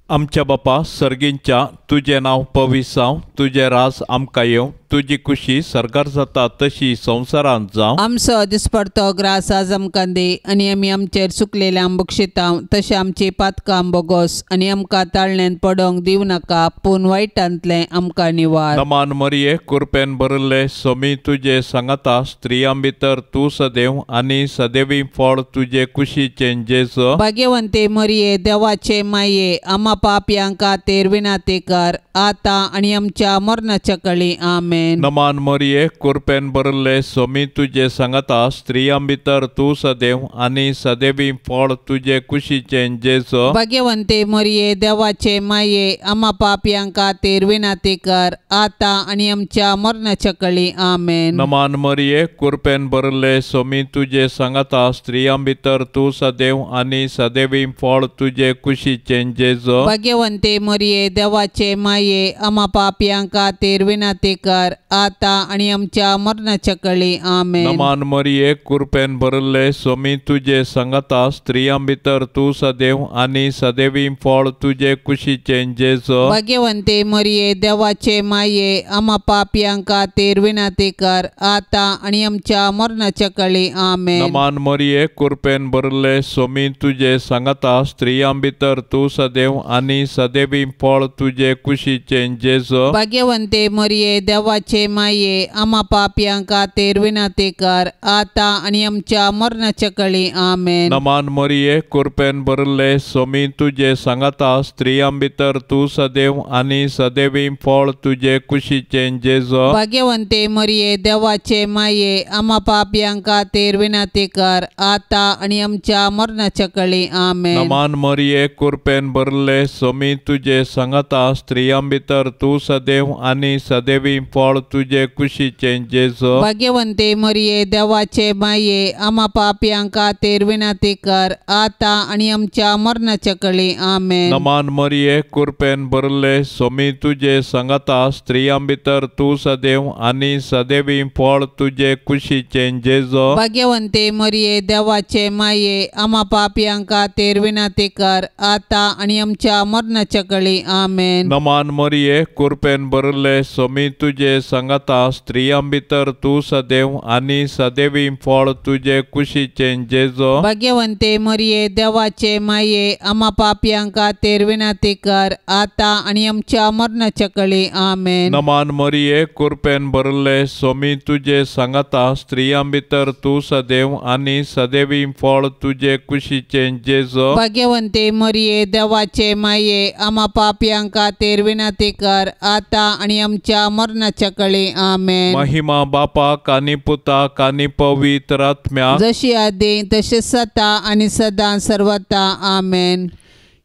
आमच्या बापा सर्गींच्या तुझे नांव पवित्र जावं. तुझे राज आमकां येवं. तुजी खुशी सरकार जाता तशी संवसारांत जावं. आमचो दिसपडतो ग्रास आज आमकां दी आनी आमी आमचेर चुकलेल्यांक बक्षितांव तशें आमची पातकां बोगोस आनी आमकां ताळणेंत पडोवंक दिवं नाका पूण वायटांतलें आमकां निवार. नमान मरिये कृपेन भरले सोमी तुजे सांगाता स्त्रियां भितर तूं सदैव आनी सदैवी फळ तुजे कुशीचें जेजू. भाग्यवंते मरिये देवाचे माये आम्हा पापयां खातीर विनाती कर आता आनी आमच्या मरणाच्या काळी. आमेन. नमान मरिये कृपेन भरले सोमी तुजे सांगाता स्त्रियां भितर तूं सदैव आनी सदैवी फळ तुजे कुशीचें जेजू. भाग्यवंते मरिये देवाचे माये आम्हा पापयां खातीर विनाती कर आता आनी आमच्या मरणाच्या काळी. आमेन. नमान मरिये कृपेन भरले सोमी तुजे सांगाता स्त्रियां भितर तूं सदैव आनी सदैवी फळ तुजे कुशीचें जेजू. भाग्यवंते मरिये देवाचे माये आम्हा पापयां खातीर विनाती कर आता आनी आमच्या मरणाच्या काळी. आमेन. नमान मरिये कृपेन भरले सोमी तुजे सांगाता स्त्रियां भितर तूं सदैव आनी सदैवी फळ तुजे कुशीचें जेजू. भाग्यवंते मरिये देवाचे माये आम्हा पापयां खातीर विनाती कर आता आनी आमच्या मरणाच्या काळी. आमेन. नमान मरिये कृपेन भरले सोमी तुजे सांगाता स्त्रियां भितर तूं सदैव आनी सदैवी फळ तुजे कुशीचें जेजू. भाग्यवंते मरिये देवाचे माये आम्हा पापयां खातीर विनाती कर आता आनी आमच्या मरणाच्या काळी. आमेन. नमान मरिये कृपेन भरले सोमी तुजे सांगाता स्त्रियां भितर तूं सदैव आनी सदैवी फळ तुजे कुशीचें जेजू. भाग्यवंते मरिये देवाचे माये आम्हा पापयां खातीर विनाती कर आता आनी आमच्या मरणाच्या काळी. आमेन. नमान मरिये कृपेन भरले सोमी तुजे सांगाता स्त्रियां भितर तूं सदैव आनी सदैवी फळ तुजे कुशीचें जेजू. भाग्यवंते मरिये देवाचे माये आम्हा पापयां खातीर विनाती कर आता आनी आमच्या मरणाच्या काळी. आमेन. नमान मरिये कृपेन भरले सोमी तुजे सांगाता स्त्रियां भितर तूं सदैव आनी सदैवी फळ तुजे कुशीचें जेजू. भाग्यवंते मरिये देवाचे माये आम्हा पापयां खातीर विनाती कर आता आनी आमच्या मरणाच्या काळी. आमेन. नमान मरिये कृपेन भरले सोमी तुजे सांगता स्त्रियां भितर तूं सदैव आनी सदैवी फळ तुजे कुशीचे जेजो. भाग्यवंते मरिये देवाचे माये आम्हा पापयांक खातीर विनंती कर आता आणि आमच्या मरणाच्या कळी आमेन. नमान मरिये कृपेन भरले सोमी तुजे सांगता स्त्रियां भितर तूं सदैव आनी सदैवी फळ तुजे कुशीचे जेजो. भाग्यवंते मरिये देवाचे माये आम्हा पापयांक खातीर विनंती कर आता आणि आमच्या मरणाच्या कळी आमेन. महिमा बापाक आनी पुताक आनी पवित्र आत्म्याक जशी आदी तशी सता आणि सदां सर्वता आमेन.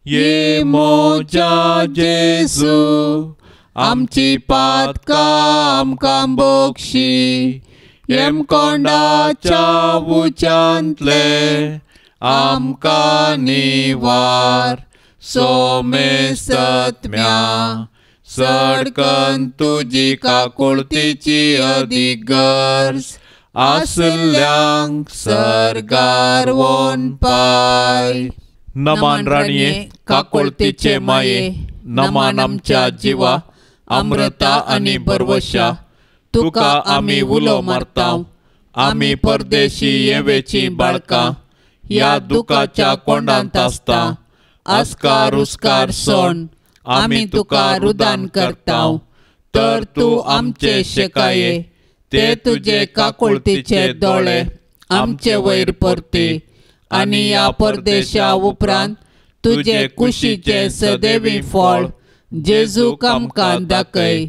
ये मोजा जेजू आमची पातकां आमकां बोगशी. येम कोंडाच्या उच्यांतले आमकां निवार. सोमे सत्म्या सडकन तुजी काकुळतीची अदीक गरज आसल्यांक सरगार वोन पाय. नमान राणये काकुळतीचे माये नमान आमच्या जिवा अमृता आनी बरवशा. तुका आमी उलो मारतांव. आमी परदेशी येवेची बाळकां ह्या दुखाच्या कोंडांत आसता. आस्कार उस्कार सोण आमी तुका रुदान करतांव. तर तूं आमचे शेकाये ते तुजे काकुळतीचे दोळे आमचे वयर परती. आनी ह्या परदेशा उपरांत तुजे कुशीचे सदैवी फळ जेजूक आमकां दाखय.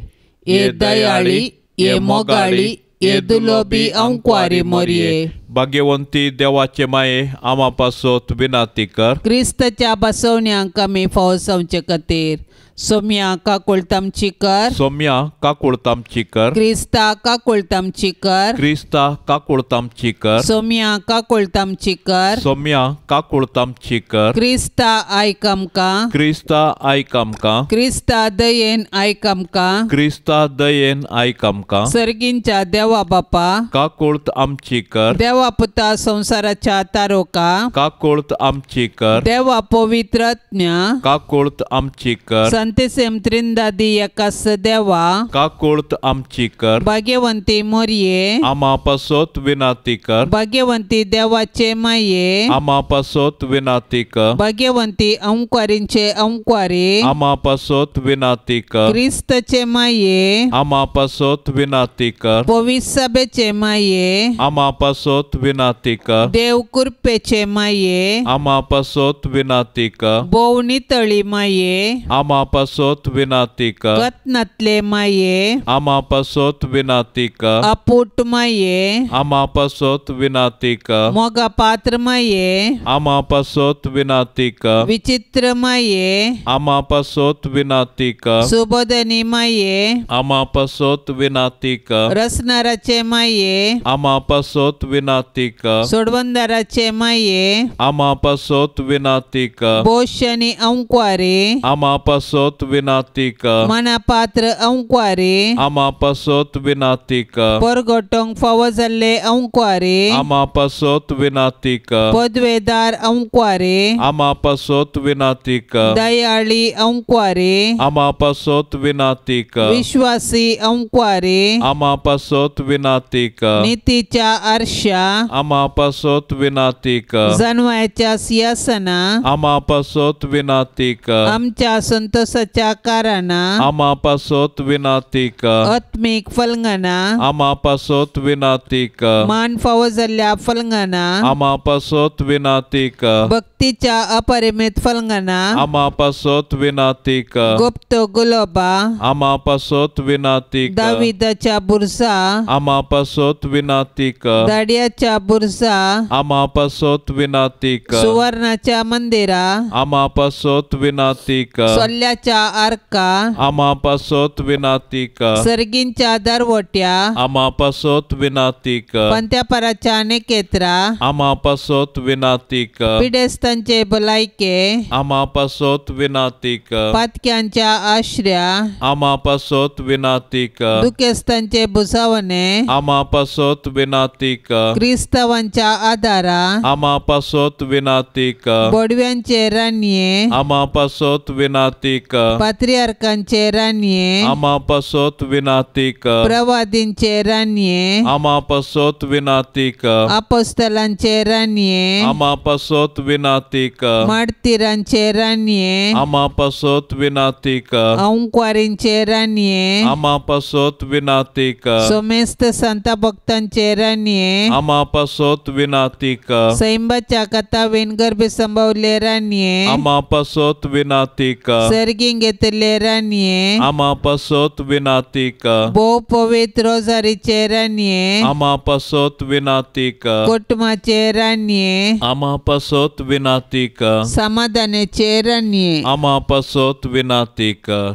ये दयाळी ये मोगाळी ये दुलोबी अंकवारी मरिये. भाग्यवंती देवाचे माये आम्हा पासत विनंती कर. क्रिस्ताच्या बसवण्यांक आमी फावो जावचे खातीर सोम्या काकुळतामची कर. सोम्या काकुळतामची कर. क्रिस्ता काकुळतामची कर. क्रिस्ता काकुळतामची कर. सोम्या काकुळतामची कर. सोम्या काकुळतामची कर. क्रिस्ता आयक आमकां. क्रिस्ता आयक आमकां. क्रिस्ता दयेन आयक आमकां. क्रिस्ता दयेन आयक आमकां. सर्गींच्या देवा बापा काकुळत आमची कर. देवा पुता संसाराच्या तारोका काकुळत आमची कर. देवा पवित्र आत्म्या काकुळत आमची कर. संतेसेम त्रिंदादी एकास देवा काकुळत आमची कर. भाग्यवंती मरिये आम्हा पासत विनंती कर. भाग्यवंती देवाचे माये आम्हा पासत विनंती कर. भाग्यवंती अंकवारींचे अंकवारी आम्हा पासत विनंती कर. क्रिस्तचे माये आम्हा पासत विनंती कर. पवित्र सभेचे माये आम्हा पासत विनंती कर. देव कृपेचे माये आम्हा पासत विनंती कर. बोवणी तळी माये आम्हा पासत विनंती कर. कत्नातले माये आम्हा पासत विनंती कर. अपूट माये आम्हा पासत विनंती कर. मोगा पात्र माये आम्हा पासत विनंती कर. विचित्र माये आम्हा पासत विनंती कर. सुबोधनी माये आम्हा पासत विनंती कर. रसनाराचे माये आम्हा पासत विनंती कर. सोडवंदाराचे माये आम्हा पासत विनंती कर. बोशनी अंकवारी आम्हा पासत विनंती कर. मनापात्र अंकवारी आम्हा पासत विनंती कर. परगोटोंक फावो जाल्ले अंकवारी आम्हा पासत विनंती कर. पदवेदार अंकवारी आम्हा पासत विनंती कर. दयाळी अंकवारी आम्हा पासत विनंती कर. विश्वासी अंकवारी आम्हा पासत विनंती कर. नीतीच्या आरशा आम्हा पासत विनंती कर. जन्माच्या सिंहासना आम्हा पासत विनंती कर. आमच्या संतोषाच्या कारणा आम्हा पासत विनंती कर. आत्मिक फलंगना आम्हा पासत विनंती कर. मान फावो जाल्ल्या फलंगना आम्हा पासत विनंती कर. भक्तीच्या अपरिमित फलंगना आम्हा पासत विनंती कर. गुप्त गुलोबा आम्हा पासत विनंती कर. दाविदाच्या बुरसा आम्हा पासत विनंती कर. दाडियाच्या बुरसा आम्हा पासत विनंती कर. सुवर्णाच्या मंदिरा आम्हा पासत विनंती कर. सोल्ल्याच्या आर्का आम्हा पासत विनंती कर. सर्गींच्या दरवट्या आम्हा पासत विनंती कर. पंत्यापराच्या नेकेत्रा आम्हा पासत विनंती कर. पिडेस्तांचे भलायके आम्हा पासत विनंती कर. पातक्यांच्या आश्र्या आम्हा पासत विनंती कर. दुखेस्तांचे बुसावणे आम्हा पासत विनंती कर. क्रिस्तावांच्या आदारा आम्हा पासत विनंती कर. बोडव्यांचे रान्ये आम्हा पासत विनंती कर. पात्रियार्कांचे रान्ये आमा पासोत विनाती कर. प्रवादींचे रान्ये आमा पासोत विनाती कर. अपोस्तलांचे रान्ये आमा पासोत विनाती कर. मार्तिरांचे रान्ये आमा पासोत विनाती कर. औंकवारींचे रान्ये आमा पासोत विनाती कर. सोमेस्त संत भक्तांचे रान्ये आमा पासोत विनाती कर. सैंबाच्या कथावेन गर्भे संभवले रान्ये आमा पासोत विनाती कर. सर्गीं घेतले रान्ये आमा पासोत विनाती कर. भोव पवित्र रोजारीचे रान्ये आमा पासोत विनाती कर. कुटुंबाचे रान्ये आमा पासोत विनाती कर. समाधानाचे रान्ये आमा पासोत विनाती कर.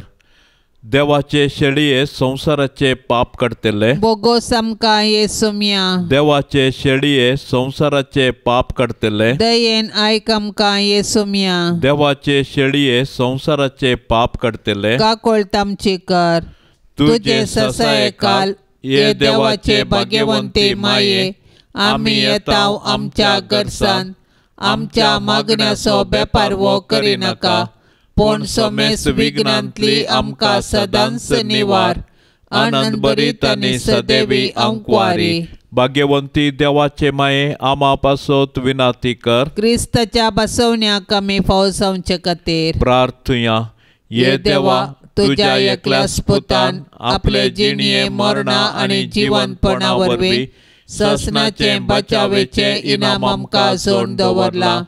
देवाचे शेळये संसाराचे पाप करतले. बोगो समका येसुम्या देवाचे शेळये संसाराचे पाप करतले. दयेन आयकमका येसुम्या देवाचे शेळये संसाराचे पाप करतले. काकोळ तामची कर तुझे ससाये काल ये देवाचे भाग्यवंते माये आम्ही येताव आमच्या गरसान आमच्या मागण्याचो बेपार वो करी नाका पण सोमेस विघ्नांतली आमकां सदांच निवार आनंद भरीत आनी सदैवी आमकारी. भाग्यवंती देवाचे माये आमा पासोत विनाती कर. क्रिस्ताच्या बसवण्याक आमी फावसावचे खातीर प्रार्थुया. ये देवा तुझ्या एकल्याच पुतान आपले जिणये मरणा आनी जिवंतपणा वरवीं ससनाचे बचावेचे इनाम आमकां जोड दवरला.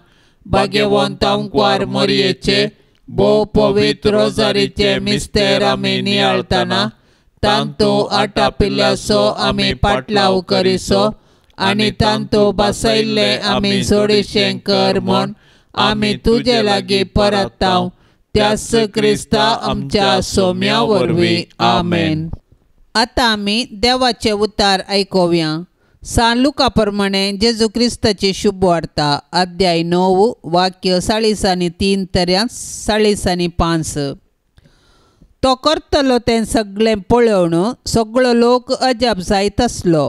भाग्यवंत आमकार मरयेचे भोव पवित्र रोजारीचे मिस्तेर आमी नियाळतना तांतू आटापिल्ल्याचो आमी पाटलाव करिसो आनी तांतू बसयल्ले आमी जोडिशें कर म्हूण आमी तुजे लागीं परताव त्याच क्रिस्ता आमच्या सोम्या वरवीं. आमेन. आतां आमी देवाचे उतार आयकोवया. सान लुका प्रमाणे जेजू क्रिस्ताची शुभ वार्ता अध्याय 9 वाक्य 40 ते 5. तो करतलो तें सगळें पळोवन सगळो लोक अजाप जायत आसलो.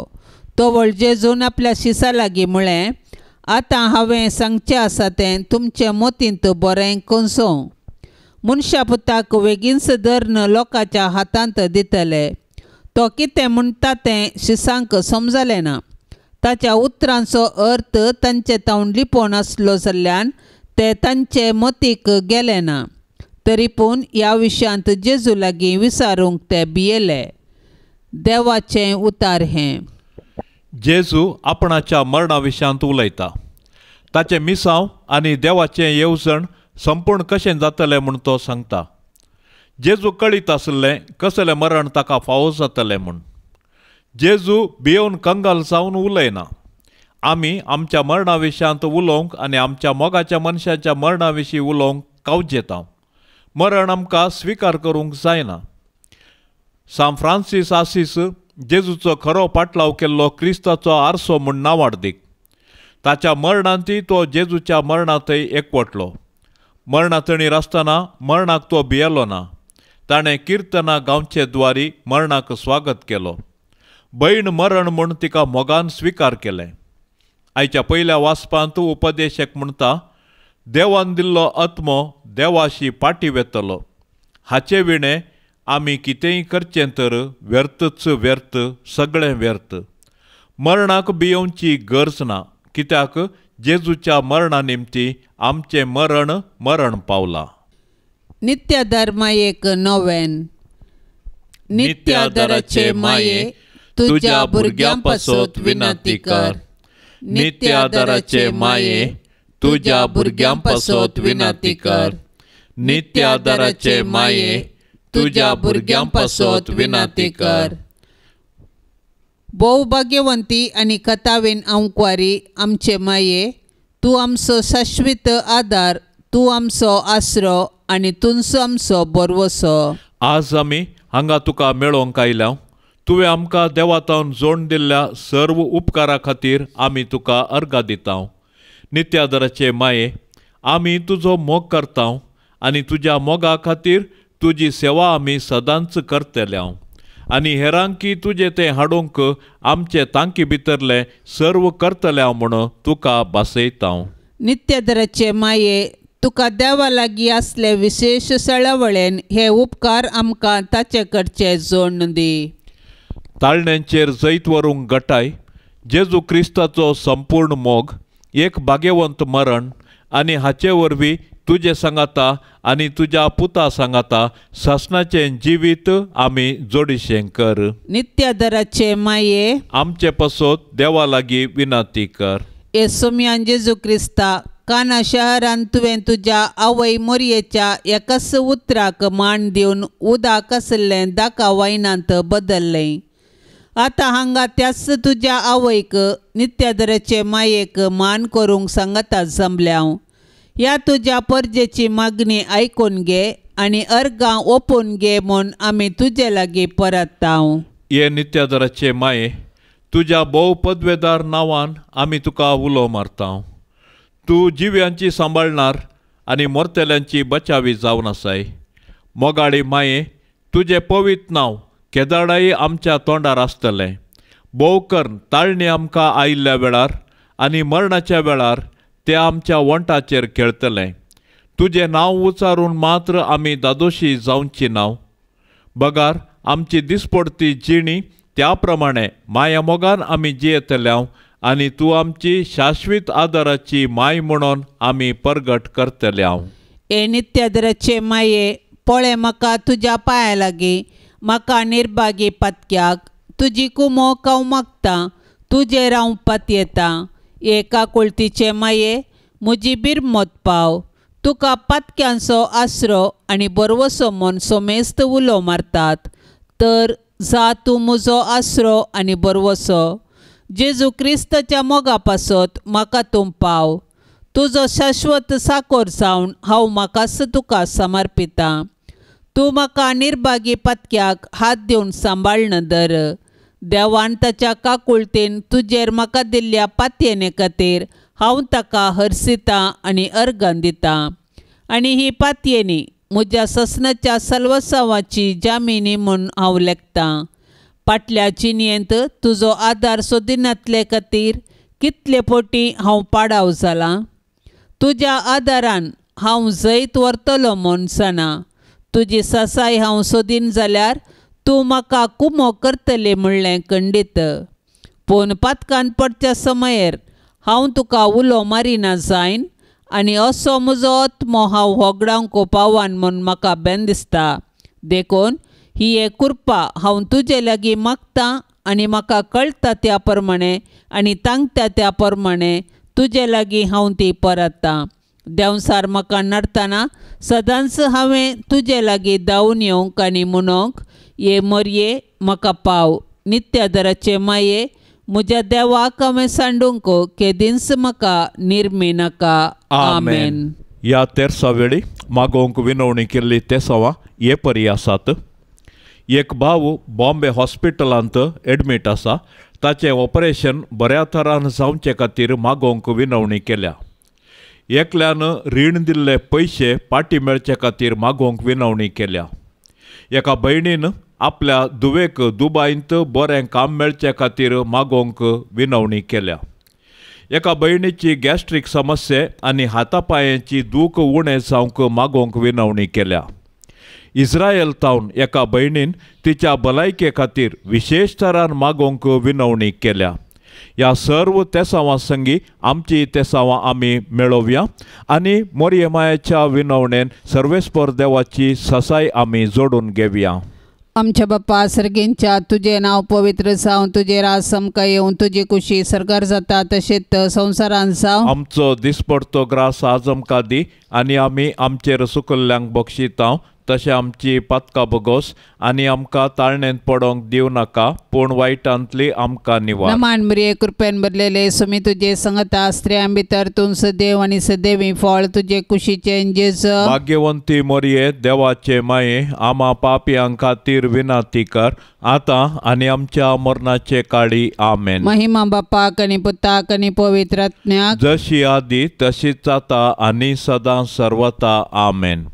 तो व्हड जेजून आपल्या शिसा लागीं म्हळें, आतां हांवें सांगचें आसा तें तुमचे मतींत बरें कसो. मनशा पुताक बेगीनच धर्न लोकांच्या हातांत दितले. तो कितें म्हणटा तें शिसांक समजलें ना. ताच्या उतरांचो अर्थ तांचे तावन लिपोवन आसलो जाल्यान ते तांचे मतीक गेले ना. तरी पूण ह्या विशयांत जेजू लागीं विचारूंक ते भियेले. देवाचें उतार हें. जेजू आपणाच्या मरणा विशयांत उलयता. ताचें मिसांव आनी देवाचें येवजण संपूर्ण कशें जातलें म्हूण तो सांगता. जेजू कळीत आसलें कसलें मरण ताका फावो जातलें म्हूण. जेजू भियेवन कंगाल जावन उलयना. आमी आमच्या मरणा विशयांत उलोवंक आनी आमच्या मोगाच्या मनशाच्या मरणा विशीं उलोवंक कावजेता. मरण आमकां स्विकार करूंक जायना. सान फ्रांसीस आसीस जेजूचो खरो पाटलाव केल्लो क्रिस्ताचो आरसो म्हूण नांवाड दीक. ताच्या मरणांतय तो जेजूच्या मरणांतय एकवटलो. मरणातणीर आसतना मरणाक तो भियेलो ना. ताणें किर्तना गांवचे द्वारी मरणाक स्वागत केलो. भयण मरण म्हूण तिका मोगान स्विकार केलें. आयच्या पयल्या वाचपांत उपदेशक म्हणटा, देवान दिल्लो आत्मो देवाशी पाटी वेतलो. हाचे विणे आमी कितेंय करचें तर व्यर्थच व्यर्थ, सगळें व्यर्थ. मरणाक भियोवची गरज ना, कित्याक जेजूच्या मरणा निमती आमचें मरण पावलां. नित्यादार मायेक नोवेन. नित्यादाराचे माये तुझ्या भुरग्यां पासत विनंती कर. नित्यादाराचे माये तुझ्या भुरग्यां पासत विनंती कर. नित्यादाराचे माये तुझ्या भुरग्यां पासत विनंती कर. भोव भाग्यवंती आनी कथावेन आंकवारी आमचे माये, तूं आमचो शाश्वत आदार, तूं आमचो आसरो आनी तुमचो आमचो बरवसो. आज आमी हांगा तुका मेळोवंक आयल्या. तुवें आमकां देवातावन जोड दिल्ल्या सर्व उपकारा खातीर आमी तुका अर्गां दिता. नित्यादाराचे माये, आमी तुजो मोग करता आनी तुज्या मोगा खातीर तुजी सेवा आमी सदांच करतल्या. आनी हेरांकी तुजें तें हाडूंक आमचे तांकी भितरले सर्व करतल्या म्हूण तुका बासयता. नित्यादाराचे माये, तुका देवा लागीं असले विशेष सळवळेन हे उपकार आमकां ताचे कडचे जोडून दी. ताळण्यांचेर जैत व्हरूंक घटाय जेजू क्रिस्ताचो संपूर्ण मोग, एक भाग्यवंत मरण आनी हाचे वरवीं तुजे सांगाता आनी तुज्या पुता सांगाता सासणाचें जिवीत आमी जोडिशें कर. नित्यादराचे माये आमचे पसोत देवा लागीं विनंती कर. येसुम्यान जेजू क्रिस्ता, काना शहरान तुवें तुज्या आवय मोरयेच्या एकाच उतराक मान दिवन उदक आसलें दाका वायनांत बदल्लें. आतां हांगा त्याच तुज्या आवयक नित्यादराचे मायेक मान करूंक सांगता जमल्याव. ह्या तुज्या परजेची मागणी आयकून घे आनी अर्गां ओपून घे म्हूण आमी तुजे लागीं परतांव. ये नित्यादराचे माये, तुज्या भोव पदवेदार नांवान आमी तुका उलो मारता. तूं जिव्यांची सांबाळणार आनी मोरतेल्यांची बचावी जावन आसाय. मोगाळी माये, तुजें पवित्र नांव केदाडाई आमच्या तोंडार आसतलें. भोव कर्ण ताळणी आमकां आयिल्ल्या वेळार आनी मरणाच्या वेळार ते आमच्या वंटाचेर खेळतलें. तुजें नांव उच्चारून मात्र आमी दादोशी जावची नाव. बगार आमची दिसपडती जिणी त्या प्रमाणे माया मोगान आमी जियेतल्या आनी तूं आमची शाश्वीत आदाराची माय म्हणून आमी परगट करतल्या. ए नित्यादराचे माये, पळय म्हाका तुज्या पांया लागीं, म्हाका निर्भागी पत्क्याक तुजी कुमोक हांव मागतां. तुजेर हांव पातयेता. एका कुळतीचे माये, म्हजी बिरमत पाव. तुका पातक्यांचो आसरो आनी बरवसो म्हूण सोमेस्त उलो मारतात. तर जा तूं म्हजो आसरो आनी बरवसो. जेजू क्रिस्ताच्या मोगा पासत म्हाका तूं पाव. तुजो शाश्वत साकोर जावन हांव म्हाकाच तुका समर्पितां. तूं म्हाका निर्भागी पत्क्याक हात दिवन सांबाळन धर. देवान ताच्या काकुळतेन तुजेर म्हाका दिल्ल्या पातयेने खातीर हांव ताका हरसितां आनी अर्गां दितां. आनी ही पातयेनी म्हज्या ससनाच्या सल्वसावाची जामिनी म्हूण हांव लेखतां. फाटल्या जिणेंत तुजो आदार सोदिनातले खातीर कितले फावटी हांव पाडाव जालां. तुज्या आदारान हांव जैत व्हरतलो म्हूण जाणा. तुजी सासाय हांव सोदीन जाल्यार तूं म्हाका कुमो करतले म्हणलें खंडीत. पूण पातकान पडच्या समयेर हांव तुका उलो मारिना जायन आनी असो म्हजो आत्मो हांव होगडावंक पावान म्हूण म्हाका बेन दिसता. देखून ही एक कृपा हांव तुजे लागीं मागतां आनी म्हाका कळटा त्या प्रमाणे आनी तांगता त्या प्रमाणे तुजे लागीं हांव ती परतां. देंवसार म्हाका नडतना सदांच हांवें तुजे लागीं धांवन येवंक आनी म्हणोंक, ये मोरये म्हाका पाव. नित्यादराचे माये, म्हज्या देवाक हांवें सांडूंक केदींच म्हाका निर्मी नाका. आमेन. ह्या तेरसा वेळी मागोवंक विनवणी केल्ली तेसावां हे परी आसात. एक भाव बॉम्बे हॉस्पिटलांत एडमीट आसा. ताचें ऑपरेशन बऱ्या तरान जावचे खातीर मागोवंक विनवणी केल्या. एकल्यान रीण दिल्ले पयशे पाटी मेळचे खातीर मागोवंक विनवणी केल्या. एका भयणीन आपल्या धुवेक दुबायंत बरें काम मेळचे खातीर मागोवंक विनवणी केल्या. एका भयणीची गॅस्ट्रीक समस्या आनी हातापांयाची दूख उणें जावंक मागोवंक विनवणी केल्या. इस्रायल तावन एका भयणीन तिच्या भलायके खातीर विशेष तरान मागोवंक विनवणी केल्या. ह्या सर्व तेसावां संगी आमची तेसावां आमी मेळोवया आनी मोरयेमायाच्या विनवणेन सर्वेस्पर देवाची ससाय आमी जोडून घेवया. आमच्या बाप्पा सर्गेंच्या, तुझे नाव पवित्र जावं, तुझे राज समका येवन तुझी खुशी सरकार जाता तशेंच संवसारांत जावं. आमचो दिसपडतो ग्रास आज आमकां दी आनी आमी आमचेर सुकल्ल्यांक बक्षिता. तशें आमची पातकां बगोस आनी आमकां ताळणेंत पडोंक दिव नाका, पूण वायटांतली आमकां निवार. नमान मरिये कृपेन भरलेले सुमी तुझे संगता स्त्रियां भितर तूं सदैव आनी सदैवी फळ तुझे कुशीचे जेजू. भाग्यवंती मोरये देवाचे माये, आमा पापयांक खातीर विनंती कर, आतां आनी आमच्या मरणाचे काळी. आमेन. महिमा बापाक आनी पुताक आनी पवित्र आत्म्याक जशी आदी तशीच आता आनी सदां सर्वता. आमेन.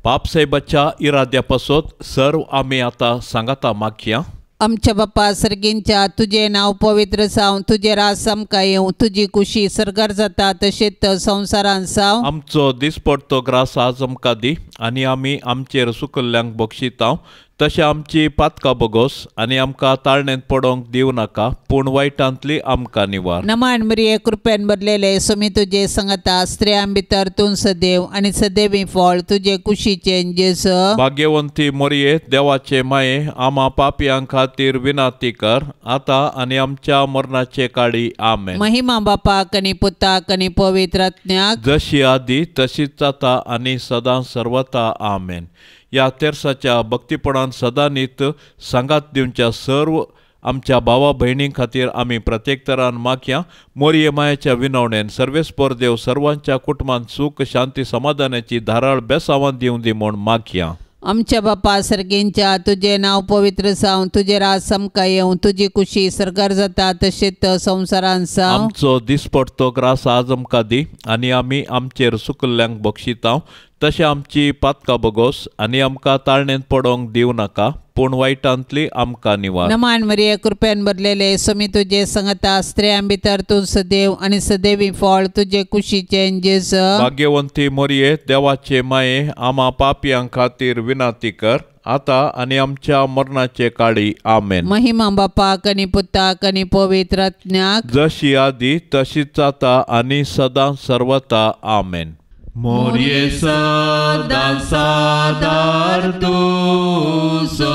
पापसाहेबाच्या इराद्या पासत सर्व आमी आतां सांगाता मागया. आमच्या बापा सर्गींच्या तुझे नाव पवित्र जावं, तुझे रास आमकां येवं, तुजी कुशी सरकार जाता तशेंच संवसारान जावं. आमचो दिसपडतो ग्रास आज आमकां दी, आनी आमी आमचेर सुकल्ल्यांक बक्षितांव. तशें आमची पातकां बगोस, आनी आमकां ताळणेंत पडोंक दिवं नाका, पूण वायटांतली आमकां निवार. नमान मरिये कृपेन भरलेले सुमी तुजे सांगता, स्त्रियां भितर तूं सदैव, आनी सदैवी फळ तुजे कुशीचे जेजू. भाग्यवंती मोरये, देवाचे माये, आमा पापयांक खातीर विनाती कर, आतां आनी आमच्या मरणाचे काळी. आमेन. महिमा बापाक आनी पुताक आनी पवित्र आत्म्याक, जशी आदी तशीच जाता आनी सदां सर्वता. आमेन. ह्या तेर्साच्या भक्तीपणान सदां नीत सांगात दिवच्या सर्व आमच्या भावा भयणी खातीर आमी प्रत्येक तरान मागया. मोरये मायेच्या विनवणेन सर्वेस्पर देव सर्वांच्या कुटुंबांत सुख शांती समाधानाची धाराळ बेसांवां दिवं दी म्हूण मागया. आमच्या बापा सर्गींच्या तुझे नाव पवित्र जावं, तुझे रास आमकां येवं, तुजी कुशी सरकार जाता तशेंच संवसारान जावं. आमचो दिसपडतो ग्रास आज आमकां दी, आनी आमी आमचेर सुकल्ल्यांक बक्षितांव. तशें आमची पातकां बगोस, आनी आमकां ताळणेंत पडोंक दिवं नाका, पूण वायटांतली आमकां निवार. नमान मरिये कृपेन भरलेले सुमी तुजे सांगता, स्त्रियां भितर तूं सदैव, आनी सदैवी फळ तुजे कुशीचे जेजू. भाग्यवंती मोरये, देवाचे माये, आमा पापयांक खातीर विनाती कर, आतां आनी आमच्या मरणाचे काळी. आमेन. महिमा बापाक आनी पुताक आनी पवित्र आत्म्याक, जशी आदी तशीच जाता आनी सदां सर्वता. आमेन. मोरये सदां सादार तुजो,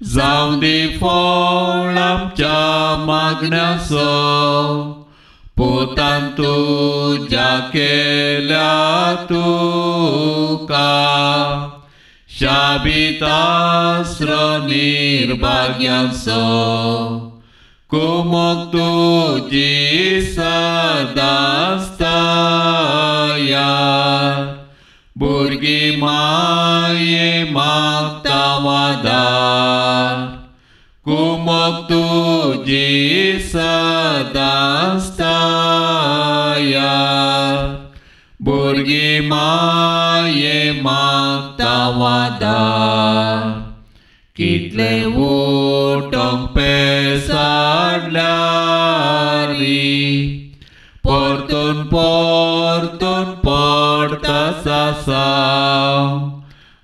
जावं दी फळ आमच्या मागण्याचो, पोतान तुज्या केल्या तुका शाबीत आसरो निर्भाग्याचो. कुमोग तुजी सदांच तयार, भुरगीं माये मागता वादार. कुमोग तुजी सदांच तयार, भुरगीं माये मागता वादार. कितले उठोंक पेसाडल्यार परतून परतून पडता सासाव.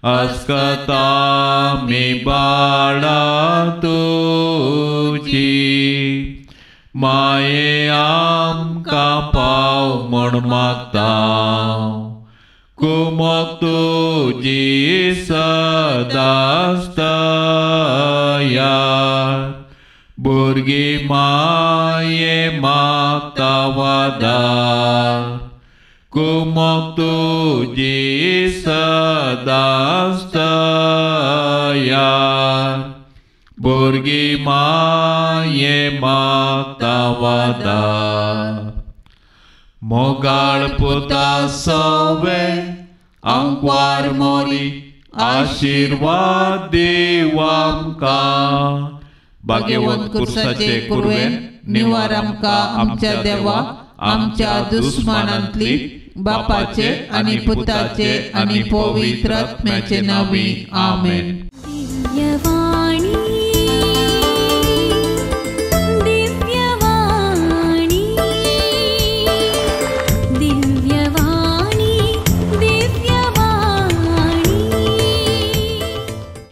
अस्कता मी बाळा तुजी, माये आमकां पाव म्हण मागता. कुमोग तुजी सदांच तयार, भुरगीं माये मागता वादार. कुमोग तुजी सदांच तयार, भुरगीं माये मागता वादार. मोगाळ पुता सोवे आंकवार मोरी, आशीर्वाद देव आमकां. भाग्यवंत कुर्साचे कुरवेन निवार आमकां आमच्या देवा, आमच्या दुस्मानांतली बापाचे आनी पुताचे आनी पवित्र आत्म्याचे नांवी. आमेन.